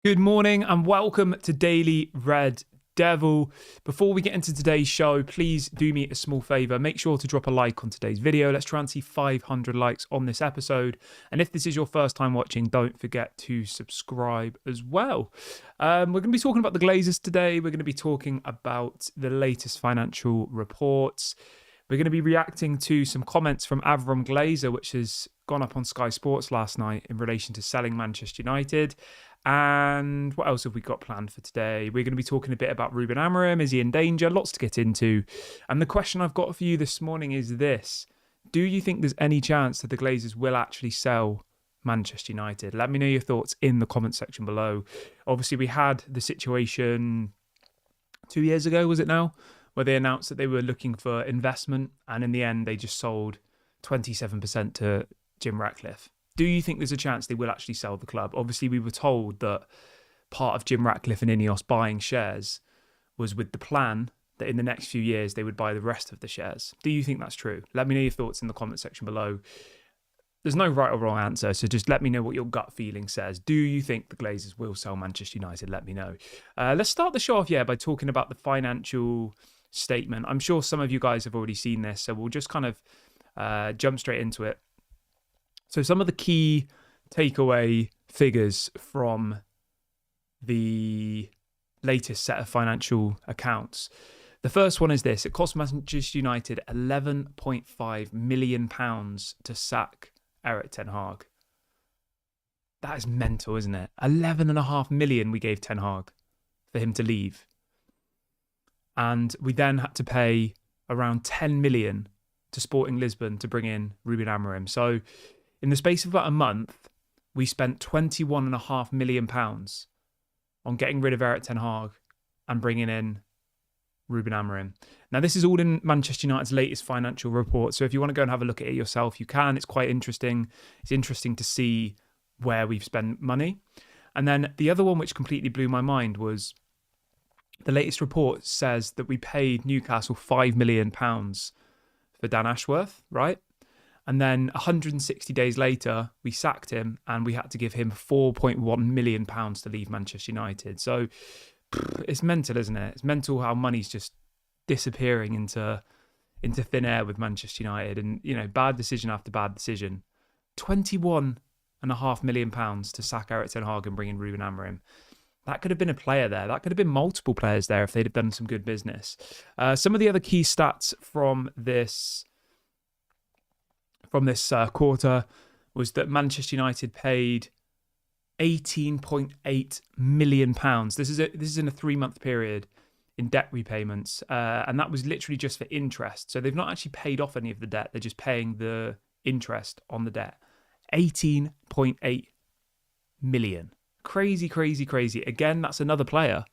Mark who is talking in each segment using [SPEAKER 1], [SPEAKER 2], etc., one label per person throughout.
[SPEAKER 1] Good morning and welcome to Daily Red Devil. Before we get into today's show, please do me a small favour. Make sure to drop a like on today's video. Let's try and see 500 likes on this episode. And if this is your first time watching, don't forget to subscribe as well. We're going to be talking about the Glazers today. We're going to be talking about the latest financial reports. We're going to be reacting to some comments from Amorim Glazer, which has gone up on Sky Sports last night in relation to selling Manchester United. And what else have we got planned for today? We're going to be talking a bit about Ruben Amorim. Is he in danger? Lots to get into. And the question I've got for you this morning is this. Do you think there's any chance that the Glazers will actually sell Manchester United? Let me know your thoughts in the comment section below. Obviously, we had the situation 2 years ago, was it now? Where they announced that they were looking for investment. And in the end, they just sold 27% to Jim Ratcliffe. Do you think there's a chance they will actually sell the club? Obviously, we were told that part of Jim Ratcliffe and Ineos buying shares was with the plan that in the next few years they would buy the rest of the shares. Do you think that's true? Let me know your thoughts in the comment section below. There's no right or wrong answer, so just let me know what your gut feeling says. Do you think the Glazers will sell Manchester United? Let me know. Let's start the show off, by talking about the financial statement. I'm sure some of you guys have already seen this, so we'll just kind of jump straight into it. So some of the key takeaway figures from the latest set of financial accounts. The first one is this. It cost Manchester United £11.5 million to sack Erik ten Hag. That is mental, isn't it? 11.5 million we gave Ten Hag for him to leave. And we then had to pay around 10 million to Sporting Lisbon to bring in Ruben Amorim. So in the space of about a month, we spent £21.5 million on getting rid of Erik ten Hag and bringing in Ruben Amorim. Now, this is all in Manchester United's latest financial report. So if you want to go and have a look at it yourself, you can. It's quite interesting. It's interesting to see where we've spent money. And then the other one which completely blew my mind was the latest report says that we paid Newcastle £5 million for Dan Ashworth, right? And then 160 days later, we sacked him and we had to give him £4.1 million to leave Manchester United. So it's mental, isn't it? It's mental how money's just disappearing into thin air with Manchester United. And, bad decision after bad decision. £21.5 million to sack Erik ten Hag and bring in Ruben Amorim. That could have been a player there. That could have been multiple players there if they'd have done some good business. Some of the other key stats from this quarter was that Manchester United paid £18.8 million. This is in a 3-month period in debt repayments, and that was literally just for interest. So they've not actually paid off any of the debt. They're just paying the interest on the debt. 18.8 million. Crazy, crazy, crazy. Again, that's another player.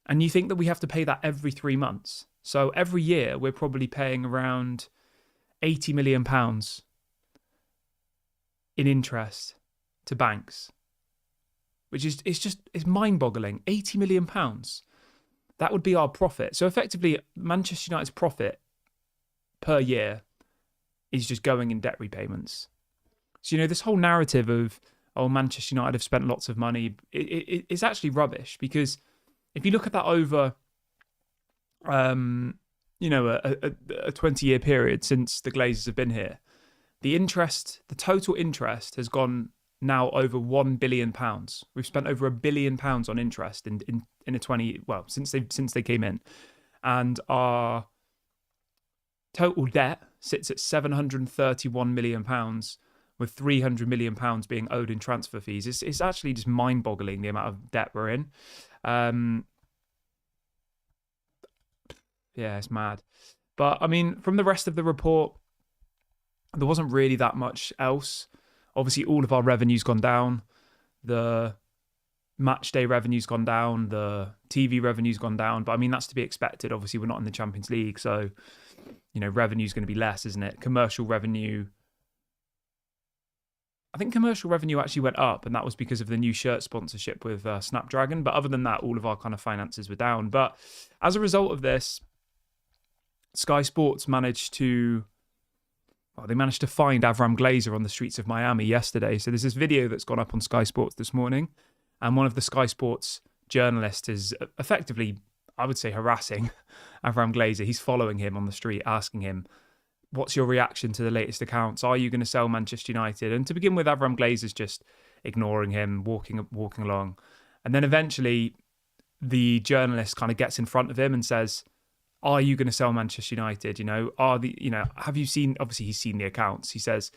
[SPEAKER 1] And you think that we have to pay that every 3 months. So every year we're probably paying around £80 million in interest to banks, which is it's mind-boggling. £80 million. That would be our profit. So effectively, Manchester United's profit per year is just going in debt repayments. So, this whole narrative of, Manchester United have spent lots of money, it's actually rubbish, because if you look at that over a 20-year period since the Glazers have been here, the total interest has gone now over £1 billion. We've spent over £1 billion on interest in a 20, since they came in. And our total debt sits at £731 million, with £300 million being owed in transfer fees. It's actually just mind-boggling the amount of debt we're in. Yeah, it's mad. But, from the rest of the report, there wasn't really that much else. Obviously, all of our revenue's gone down. The match day revenue's gone down. The TV revenue's gone down. But, that's to be expected. Obviously, we're not in the Champions League. So, revenue's going to be less, isn't it? Commercial revenue. I think commercial revenue actually went up, and that was because of the new shirt sponsorship with Snapdragon. But other than that, all of our kind of finances were down. But as a result of this, Sky Sports managed to find Amorim Glazer on the streets of Miami yesterday. So there's this video that's gone up on Sky Sports this morning. And one of the Sky Sports journalists is effectively, I would say, harassing Avram Glazer. He's following him on the street, asking him, what's your reaction to the latest accounts? Are you going to sell Manchester United? And to begin with, Avram Glazer's just ignoring him, walking along. And then eventually the journalist kind of gets in front of him and says, are you going to sell Manchester United? Have you seen, obviously he's seen the accounts. He says,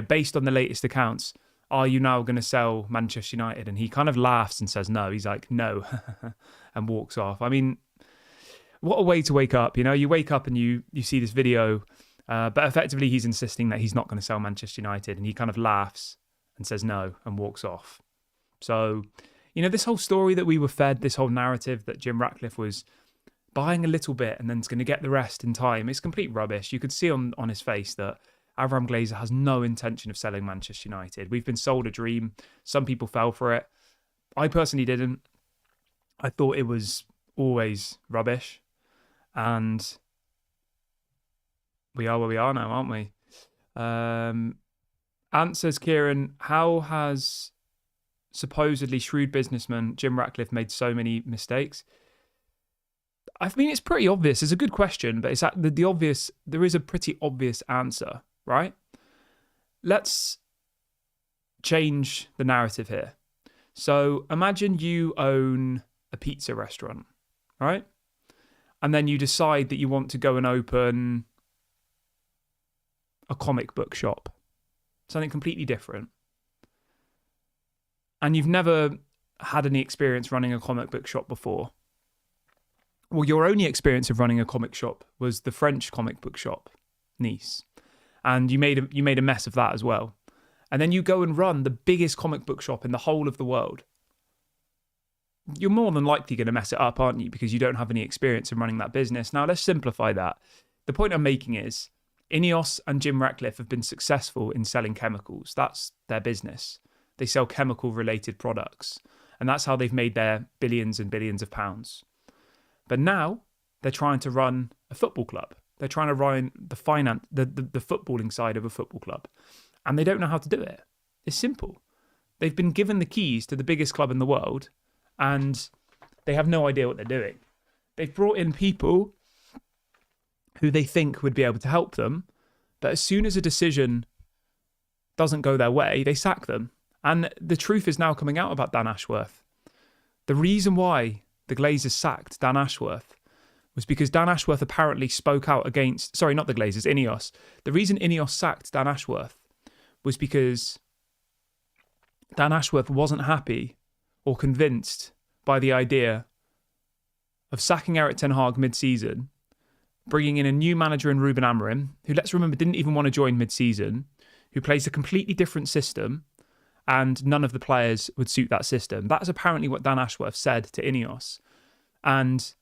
[SPEAKER 1] based on the latest accounts, are you now going to sell Manchester United? And he kind of laughs and says, no. He's like, no, and walks off. I mean, what a way to wake up. You wake up and you see this video, but effectively he's insisting that he's not going to sell Manchester United. And he kind of laughs and says no and walks off. So, this whole story that we were fed, this whole narrative that Jim Ratcliffe was buying a little bit and then is going to get the rest in time, it's complete rubbish. You could see on his face that Avram Glazer has no intention of selling Manchester United. We've been sold a dream. Some people fell for it. I personally didn't. I thought it was always rubbish. And we are where we are now, aren't we? Ant says, Kieran, how has supposedly shrewd businessman Jim Ratcliffe made so many mistakes? I mean, it's pretty obvious. It's a good question, but it's the obvious. There is a pretty obvious answer, right? Let's change the narrative here. So imagine you own a pizza restaurant, right? And then you decide that you want to go and open a comic book shop, something completely different. And you've never had any experience running a comic book shop before. Well, your only experience of running a comic shop was the French comic book shop, Nice. And you made a mess of that as well. And then you go and run the biggest comic book shop in the whole of the world. You're more than likely going to mess it up, aren't you? Because you don't have any experience in running that business. Now, let's simplify that. The point I'm making is Ineos and Jim Ratcliffe have been successful in selling chemicals. That's their business. They sell chemical-related products. And that's how they've made their billions and billions of pounds. But now they're trying to run a football club. They're trying to run the footballing side of a football club. And they don't know how to do it. It's simple. They've been given the keys to the biggest club in the world, and they have no idea what they're doing. They've brought in people who they think would be able to help them, but as soon as a decision doesn't go their way, they sack them. And the truth is now coming out about Dan Ashworth. The reason why the Glazers sacked Dan Ashworth was because Dan Ashworth apparently spoke out against... Sorry, not the Glazers, Ineos. The reason Ineos sacked Dan Ashworth was because Dan Ashworth wasn't happy or convinced by the idea of sacking Erik ten Hag mid-season, bringing in a new manager in Ruben Amorim, who, let's remember, didn't even want to join mid-season, who plays a completely different system, and none of the players would suit that system. That's apparently what Dan Ashworth said to Ineos. And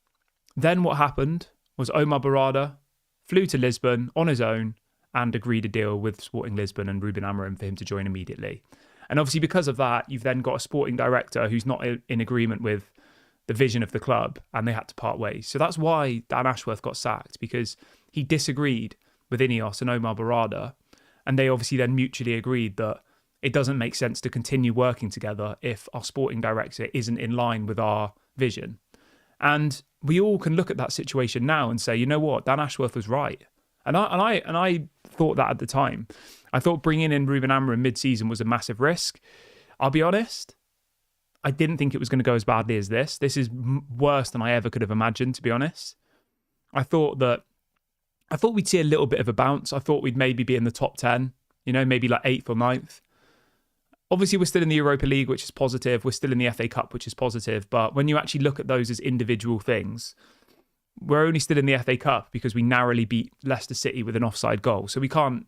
[SPEAKER 1] then what happened was Omar Barada flew to Lisbon on his own and agreed a deal with Sporting Lisbon and Ruben Amorim for him to join immediately. And obviously because of that, you've then got a sporting director who's not in agreement with the vision of the club, and they had to part ways. So that's why Dan Ashworth got sacked, because he disagreed with Ineos and Omar Barada, and they obviously then mutually agreed that it doesn't make sense to continue working together if our sporting director isn't in line with our vision. And we all can look at that situation now and say, you know what, Dan Ashworth was right. And I thought that at the time. I thought bringing in Ruben Amorim mid-season was a massive risk. I'll be honest, I didn't think it was going to go as badly as this. This is worse than I ever could have imagined, to be honest. I thought we'd see a little bit of a bounce. I thought we'd maybe be in the top 10, maybe like 8th or 9th. Obviously, we're still in the Europa League, which is positive. We're still in the FA Cup, which is positive. But when you actually look at those as individual things, we're only still in the FA Cup because we narrowly beat Leicester City with an offside goal. So we can't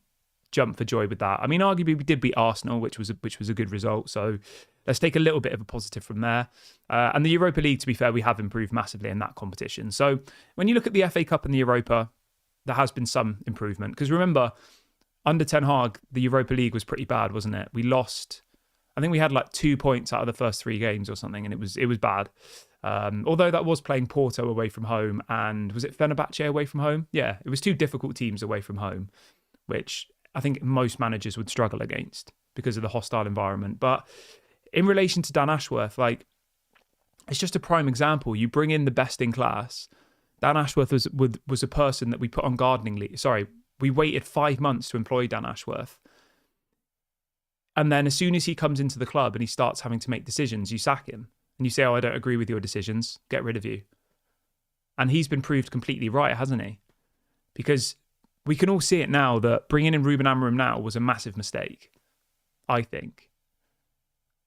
[SPEAKER 1] jump for joy with that. I mean, arguably, we did beat Arsenal, which was a good result. So let's take a little bit of a positive from there. And the Europa League, to be fair, we have improved massively in that competition. So when you look at the FA Cup and the Europa, there has been some improvement. Because remember, under Ten Hag, the Europa League was pretty bad, wasn't it? We lost... I think we had like 2 points out of the first 3 games or something, and it was bad. Although that was playing Porto away from home, and was it Fenerbahce away from home? Yeah, it was 2 difficult teams away from home, which I think most managers would struggle against because of the hostile environment. But in relation to Dan Ashworth, like, it's just a prime example. You bring in the best in class. Dan Ashworth was a person that we put on gardening leave. Sorry, we waited 5 months to employ Dan Ashworth. And then as soon as he comes into the club and he starts having to make decisions, you sack him. And you say, oh, I don't agree with your decisions. Get rid of you. And he's been proved completely right, hasn't he? Because we can all see it now that bringing in Ruben Amorim now was a massive mistake, I think.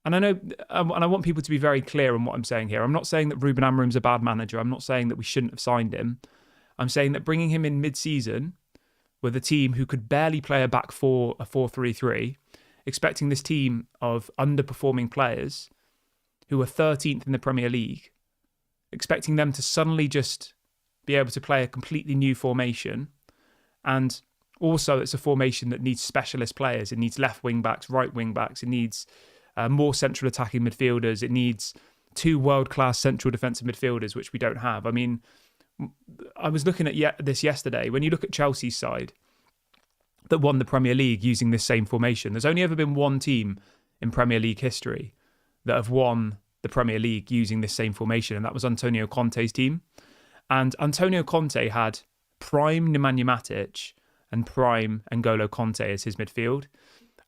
[SPEAKER 1] And I know, and I want people to be very clear on what I'm saying here. I'm not saying that Ruben Amorim's a bad manager. I'm not saying that we shouldn't have signed him. I'm saying that bringing him in mid-season with a team who could barely play a back four, a 4-3-3, expecting this team of underperforming players who are 13th in the Premier League, expecting them to suddenly just be able to play a completely new formation. And also it's a formation that needs specialist players. It needs left wing backs, right wing backs. It needs more central attacking midfielders. It needs 2 world-class central defensive midfielders, which we don't have. I mean, I was looking at this yesterday. When you look at Chelsea's side that won the Premier League using this same formation, there's only ever been one team in Premier League history that have won the Premier League using this same formation, and that was Antonio Conte's team. And Antonio Conte had prime Nemanja Matic and prime N'Golo Conte as his midfield.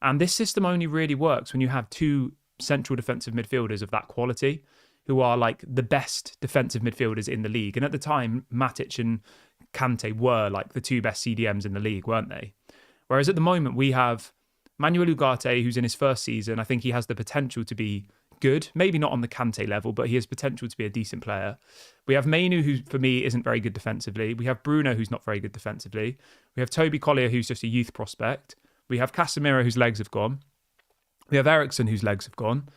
[SPEAKER 1] And this system only really works when you have 2 central defensive midfielders of that quality who are like the best defensive midfielders in the league. And at the time, Matic and Kante were like the 2 best CDMs in the league, weren't they? Whereas at the moment, we have Manuel Ugarte, who's in his first season. I think he has the potential to be good. Maybe not on the Kante level, but he has potential to be a decent player. We have Mainu, who for me isn't very good defensively. We have Bruno, who's not very good defensively. We have Toby Collier, who's just a youth prospect. We have Casemiro, whose legs have gone. We have Eriksen, whose legs have gone.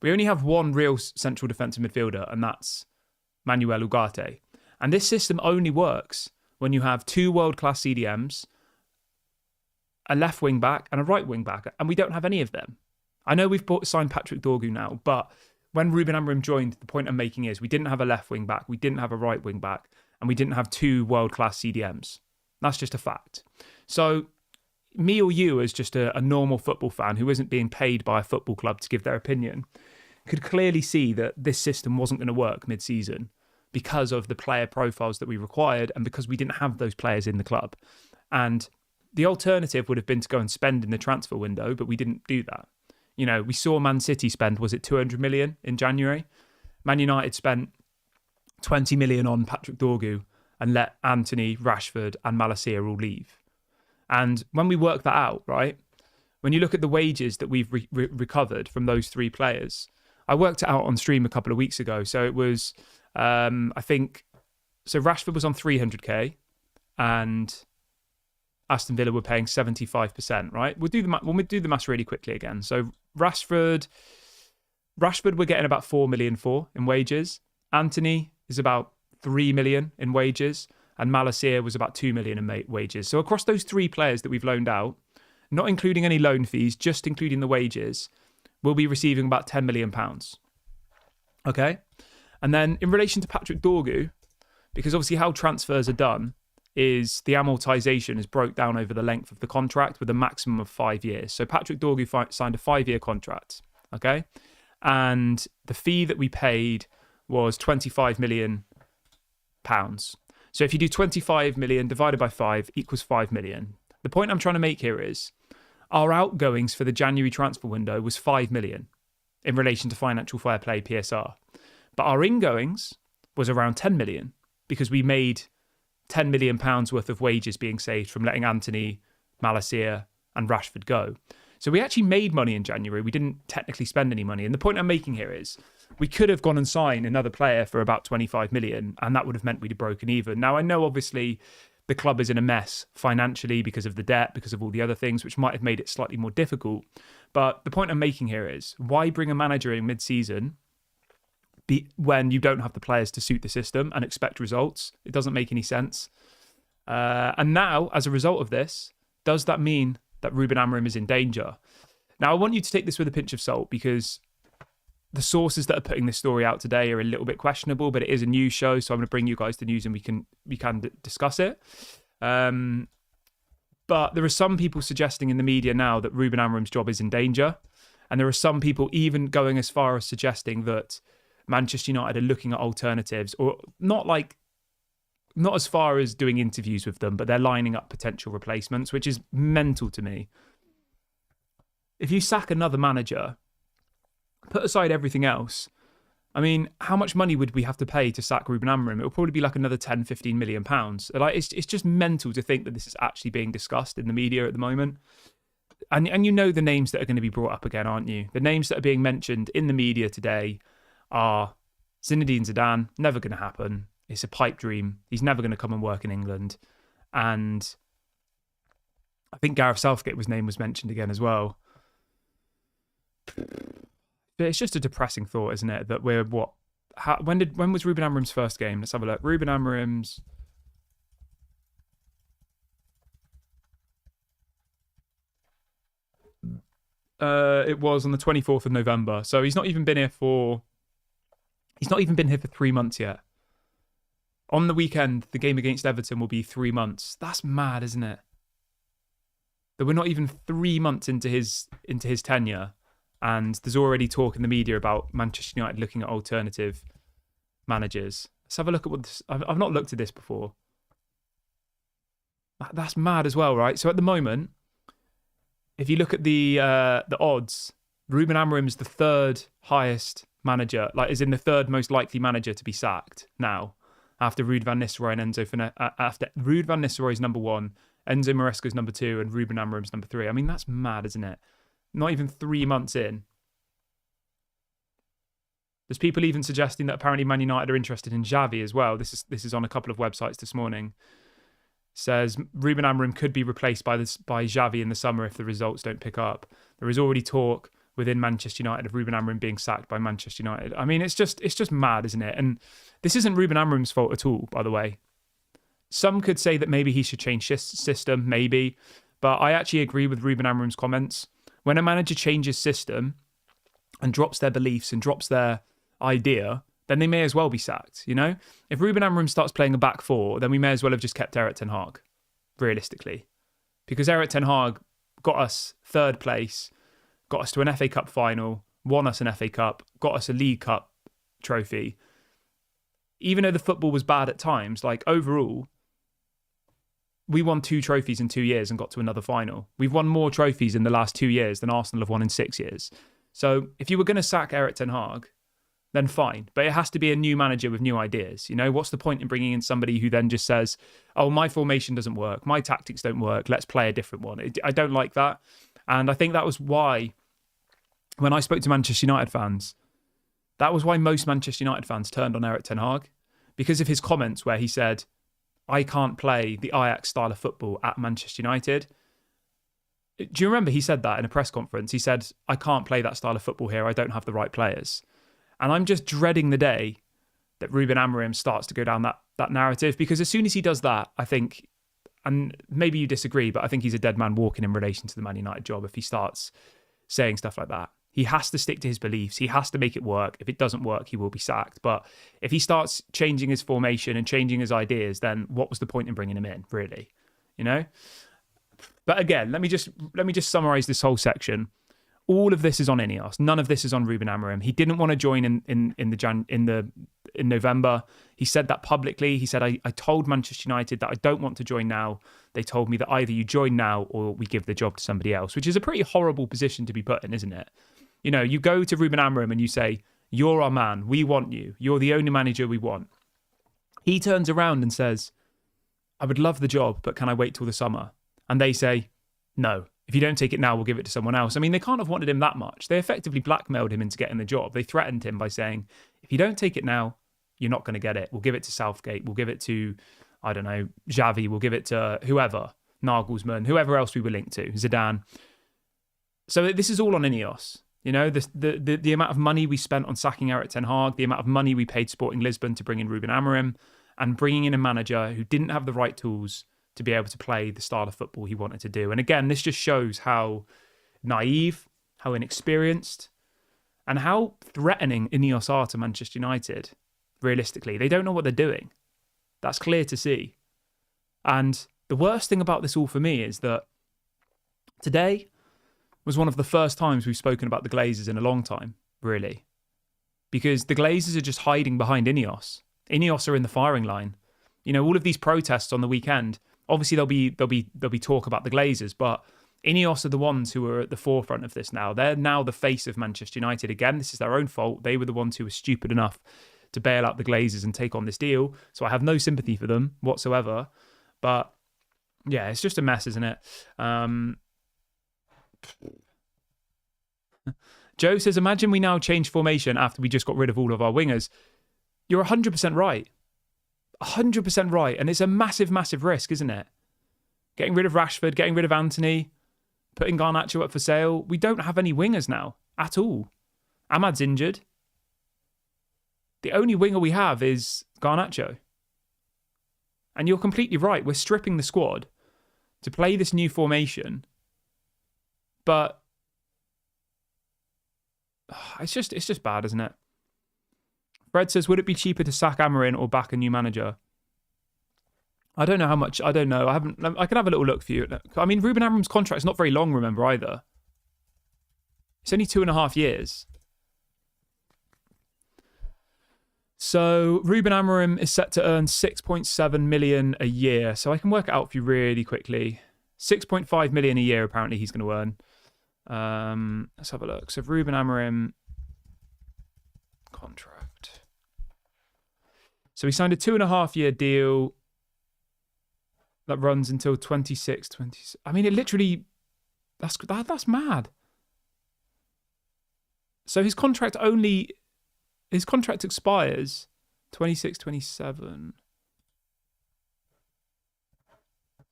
[SPEAKER 1] We only have one real central defensive midfielder, and that's Manuel Ugarte. And this system only works when you have 2 world-class CDMs, a left wing back and a right wing back, and we don't have any of them. I know we've signed Patrick Dorgu now, but when Ruben Amorim joined, the point I'm making is we didn't have a left wing back, we didn't have a right wing back, and we didn't have 2 world-class CDMs. That's just a fact. So me or you as just a normal football fan who isn't being paid by a football club to give their opinion could clearly see that this system wasn't going to work mid-season because of the player profiles that we required and because we didn't have those players in the club. And the alternative would have been to go and spend in the transfer window, but we didn't do that. You know, we saw Man City spend, was it 200 million in January? Man United spent 20 million on Patrick Dorgu and let Anthony, Rashford and Malacia all leave. And when we work that out, right, when you look at the wages that we've recovered from those 3 players, I worked it out on stream a couple of weeks ago. So it was, I think, so Rashford was on 300k and Aston Villa were paying 75%, right? We'll do the maths really quickly again. So Rashford we're getting about 4 million for in wages. Anthony is about 3 million in wages. And Malacia was about 2 million in wages. So across those 3 players that we've loaned out, not including any loan fees, just including the wages, we'll be receiving about £10 million. Okay? And then in relation to Patrick Dorgu, because obviously how transfers are done is the amortization is broke down over the length of the contract with a maximum of 5 years. So Patrick Dorgu signed a 5-year contract, okay? And the fee that we paid was £25 million. So if you do 25 million divided by 5 equals 5 million. The point I'm trying to make here is our outgoings for the January transfer window was 5 million in relation to financial fair play PSR. But our ingoings was around 10 million because we made £10 million worth of wages being saved from letting Anthony, Malacia and Rashford go. So we actually made money in January. We didn't technically spend any money. And the point I'm making here is we could have gone and signed another player for about 25 million and that would have meant we'd have broken even. Now, I know obviously the club is in a mess financially because of the debt, because of all the other things, which might have made it slightly more difficult. But the point I'm making here is why bring a manager in mid-season when you don't have the players to suit the system and expect results? It doesn't make any sense. And now, as a result of this, does that mean that Ruben Amorim is in danger? Now, I want you to take this with a pinch of salt because the sources that are putting this story out today are a little bit questionable, but it is a news show, so I'm going to bring you guys the news and we can discuss it. But there are some people suggesting in the media now that Ruben Amorim's job is in danger. And there are some people even going as far as suggesting that Manchester United are looking at alternatives, or not as far as doing interviews with them, but they're lining up potential replacements, which is mental to me. If you sack another manager, put aside everything else, I mean, how much money would we have to pay to sack Ruben Amorim? It will probably be like another 10, 15 million pounds. Like, it's just mental to think that this is actually being discussed in the media at the moment. And you know the names that are going to be brought up again, aren't you? The names that are being mentioned in the media today are Zinedine Zidane, never going to happen. It's a pipe dream. He's never going to come and work in England. And I think Gareth Southgate's name was mentioned again as well. But it's just a depressing thought, isn't it? That we're what? When was Ruben Amorim's first game? Let's have a look. Ruben Amorim's. It was on the 24th of November. So he's not even been here for 3 months yet. On the weekend, the game against Everton will be 3 months. That's mad, isn't it? That we're not even 3 months into his tenure, and there's already talk in the media about Manchester United looking at alternative managers. Let's have a look at what this. I've not looked at this before. That's mad as well, right? So at the moment, if you look at the odds, Ruben Amorim is the third highest manager, is in the third most likely manager to be sacked now, after Ruud van Nistelrooy and after Ruud van Nistelrooy is number 1, Enzo Maresca's number 2, and Ruben Amorim's number 3. I mean, that's mad, isn't it? Not even 3 months in. There's people even suggesting that apparently Man United are interested in Xavi as well. This is on a couple of websites this morning. Says Ruben Amorim could be replaced by Xavi in the summer if the results don't pick up. There is already talk within Manchester United of Ruben Amorim being sacked by Manchester United. I mean, it's just mad, isn't it? And this isn't Ruben Amorim's fault at all, by the way. Some could say that maybe he should change system, maybe. But I actually agree with Ruben Amorim's comments. When a manager changes system and drops their beliefs and drops their idea, then they may as well be sacked, you know? If Ruben Amorim starts playing a back four, then we may as well have just kept Erik ten Hag, realistically. Because Erik ten Hag got us third place, got us to an FA Cup final, won us an FA Cup, got us a League Cup trophy. Even though the football was bad at times, overall, we won 2 trophies in 2 years and got to another final. We've won more trophies in the last 2 years than Arsenal have won in 6 years. So if you were going to sack Erik ten Hag, then fine. But it has to be a new manager with new ideas. You know, what's the point in bringing in somebody who then just says, oh, my formation doesn't work, my tactics don't work, let's play a different one. I don't like that. And I think that was why, when I spoke to Manchester United fans, that was why most Manchester United fans turned on Erik ten Hag, because of his comments where he said, I can't play the Ajax style of football at Manchester United. Do you remember he said that in a press conference? He said, I can't play that style of football here. I don't have the right players. And I'm just dreading the day that Ruben Amorim starts to go down that narrative, because as soon as he does that, I think, and maybe you disagree, but I think he's a dead man walking in relation to the Man United job if he starts saying stuff like that. He has to stick to his beliefs. He has to make it work. If it doesn't work, he will be sacked. But if he starts changing his formation and changing his ideas, then what was the point in bringing him in, really? You know? But again, let me just summarize this whole section. All of this is on Ineos. None of this is on Ruben Amorim. He didn't want to join in November. He said that publicly. He said, I told Manchester United that I don't want to join now. They told me that either you join now or we give the job to somebody else, which is a pretty horrible position to be put in, isn't it? You know, you go to Ruben Amorim and you say, you're our man. We want you. You're the only manager we want. He turns around and says, I would love the job, but can I wait till the summer? And they say, no. If you don't take it now, we'll give it to someone else. I mean, they can't have wanted him that much. They effectively blackmailed him into getting the job. They threatened him by saying, if you don't take it now, you're not going to get it. We'll give it to Southgate. We'll give it to, I don't know, Xavi. We'll give it to whoever, Nagelsmann, whoever else we were linked to, Zidane. So this is all on Ineos. You know, the amount of money we spent on sacking Erik ten Hag, the amount of money we paid Sporting Lisbon to bring in Ruben Amorim, and bringing in a manager who didn't have the right tools to be able to play the style of football he wanted to do. And again, this just shows how naive, how inexperienced, and how threatening Ineos are to Manchester United. Realistically, they don't know what they're doing. That's clear to see. And the worst thing about this all for me is that today, was one of the first times we've spoken about the Glazers in a long time, really. Because the Glazers are just hiding behind Ineos. Ineos are in the firing line. You know, all of these protests on the weekend, obviously there'll be talk about the Glazers, but Ineos are the ones who are at the forefront of this now. They're now the face of Manchester United. Again, this is their own fault. They were the ones who were stupid enough to bail out the Glazers and take on this deal. So I have no sympathy for them whatsoever. But yeah, it's just a mess, isn't it? Joe says, imagine we now change formation after we just got rid of all of our wingers. You're 100% right. 100% right. And it's a massive, massive risk, isn't it? Getting rid of Rashford, getting rid of Anthony, putting Garnacho up for sale. We don't have any wingers now at all. Ahmad's injured. The only winger we have is Garnacho. And you're completely right. We're stripping the squad to play this new formation. But it's just bad, isn't it? Fred says, would it be cheaper to sack Amorim or back a new manager? I don't know how much. I don't know. I can have a little look for you. I mean, Ruben Amorim's contract's not very long, remember, either. It's only 2.5 years. So Ruben Amorim is set to earn 6.7 million a year. So I can work it out for you really quickly. 6.5 million a year, apparently, he's going to earn. Let's have a look. So Ruben Amorim contract. So he signed a 2.5-year deal that runs until 26. I mean, it literally, that's mad. So his contract expires 26, 27.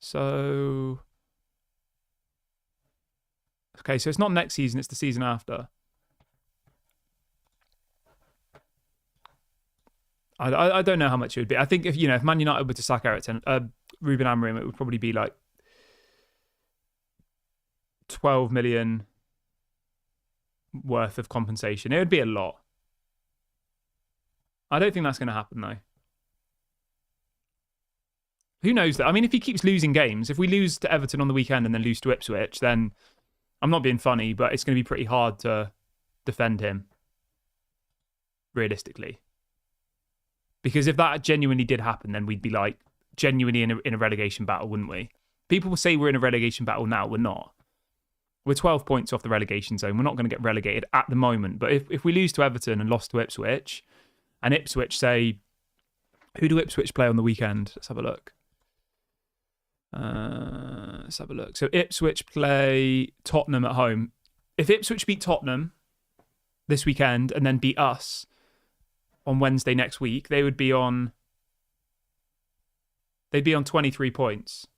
[SPEAKER 1] So, okay, so it's not next season, it's the season after. I don't know how much it would be. I think if Man United were to sack Ruben Amorim, it would probably be like 12 million worth of compensation. It would be a lot. I don't think that's going to happen, though. Who knows that? I mean, if he keeps losing games, if we lose to Everton on the weekend and then lose to Ipswich, then I'm not being funny, but it's going to be pretty hard to defend him, realistically. Because if that genuinely did happen, then we'd be like genuinely in a relegation battle, wouldn't we? People will say we're in a relegation battle now. We're not. We're 12 points off the relegation zone. We're not going to get relegated at the moment. But if we lose to Everton and lost to Ipswich, and Ipswich say, who do Ipswich play on the weekend? Let's have a look. So Ipswich play Tottenham at home. If Ipswich beat Tottenham this weekend and then beat us on Wednesday next week, they would be on 23 points.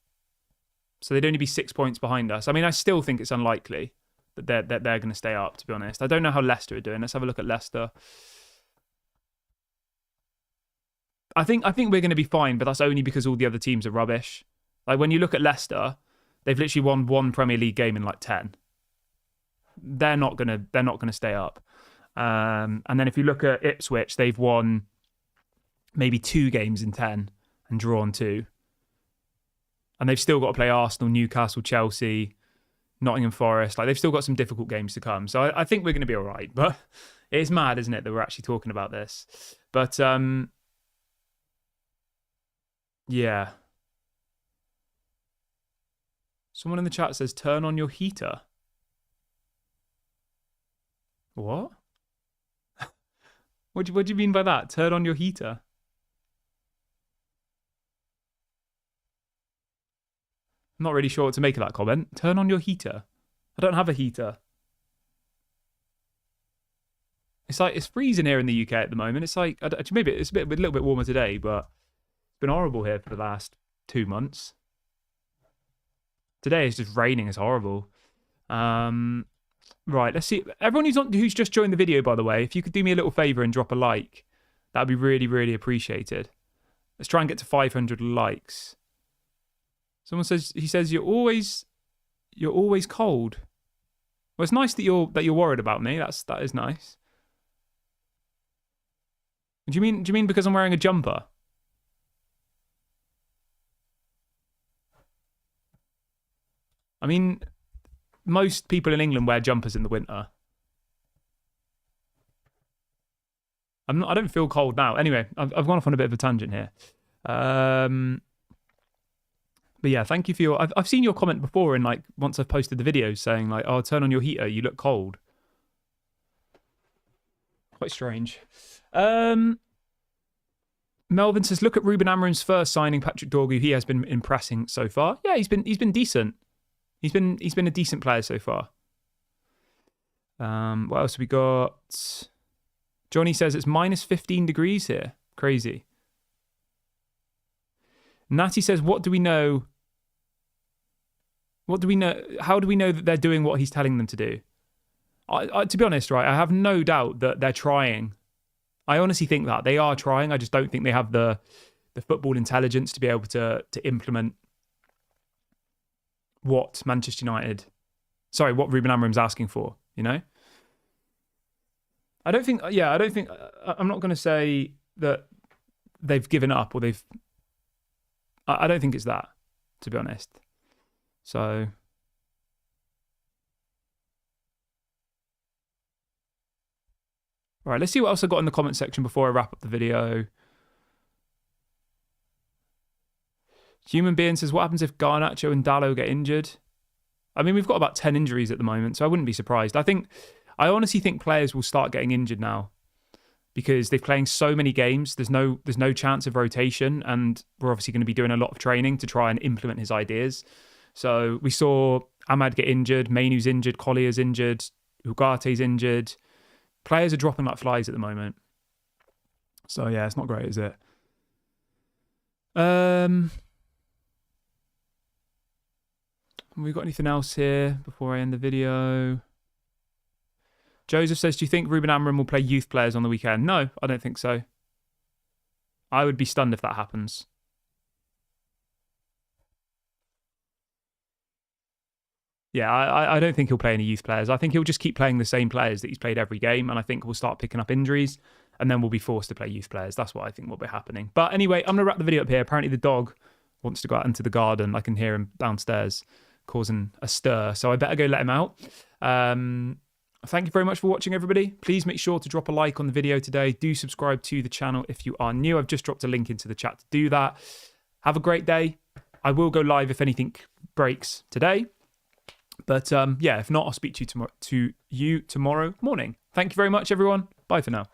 [SPEAKER 1] So they'd only be 6 points behind us. I mean, I still think it's unlikely that they're going to stay up, to be honest. I don't know how Leicester are doing. Let's have a look at Leicester. I think we're going to be fine, but that's only because all the other teams are rubbish. Like when you look at Leicester, they've literally won one Premier League game in like 10. They're not going to stay up. And then if you look at Ipswich, they've won maybe 2 games in 10 and drawn 2. And they've still got to play Arsenal, Newcastle, Chelsea, Nottingham Forest. Like they've still got some difficult games to come. So I think we're going to be all right. But it's mad, isn't it, that we're actually talking about this? But yeah. Someone in the chat says, turn on your heater. What? What do you mean by that? Turn on your heater? I'm not really sure what to make of that comment. Turn on your heater. I don't have a heater. It's like, it's freezing here in the UK at the moment. It's like, maybe it's a little bit warmer today, but it's been horrible here for the last 2 months. Today it's just raining. It's horrible. Right, let's see. Everyone who's just joined the video, by the way, if you could do me a little favour and drop a like, that'd be really, really appreciated. Let's try and get to 500 likes. Someone says, you're always cold. Well, it's nice that you're worried about me. That is nice. Do you mean because I'm wearing a jumper? I mean, most people in England wear jumpers in the winter. I don't feel cold now. Anyway, I've gone off on a bit of a tangent here. But yeah, thank you for your... I've seen your comment before in like once I've posted the videos saying like, oh, turn on your heater, you look cold. Quite strange. Melvin says, look at Ruben Amorim's first signing, Patrick Dorgu. He has been impressing so far. Yeah, he's been decent. He's been a decent player so far. What else have we got? Johnny says it's minus 15 degrees here. Crazy. Natty says, what do we know? What do we know? How do we know that they're doing what he's telling them to do? To be honest, right, I have no doubt that they're trying. I honestly think that they are trying. I just don't think they have the football intelligence to be able to implement what Ruben Amorim's asking for, you know? I'm not going to say that they've given up or I don't think it's that, to be honest. So, all right, let's see what else I got in the comment section before I wrap up the video. Human Being says, what happens if Garnacho and Dallo get injured? I mean, we've got about 10 injuries at the moment, so I wouldn't be surprised. I honestly think players will start getting injured now because they're playing so many games. There's no chance of rotation, and we're obviously going to be doing a lot of training to try and implement his ideas. So we saw Ahmad get injured, Mainu's injured, Collier's injured, Ugate's injured. Players are dropping like flies at the moment. So yeah, it's not great, is it? Have we got anything else here before I end the video? Joseph says, do you think Ruben Amorim will play youth players on the weekend? No, I don't think so. I would be stunned if that happens. Yeah, I don't think he'll play any youth players. I think he'll just keep playing the same players that he's played every game, and I think we'll start picking up injuries, and then we'll be forced to play youth players. That's what I think will be happening. But anyway, I'm going to wrap the video up here. Apparently the dog wants to go out into the garden. I can hear him downstairs causing a stir, so I better go let him out. Thank you very much for watching, everybody. Please make sure to drop a like on the video today. Do subscribe to the channel if you are new. I've just dropped a link into the chat to do that. Have a great day. I will go live if anything breaks today. But yeah, if not, I'll speak to you tomorrow morning. Thank you very much, everyone. Bye for now.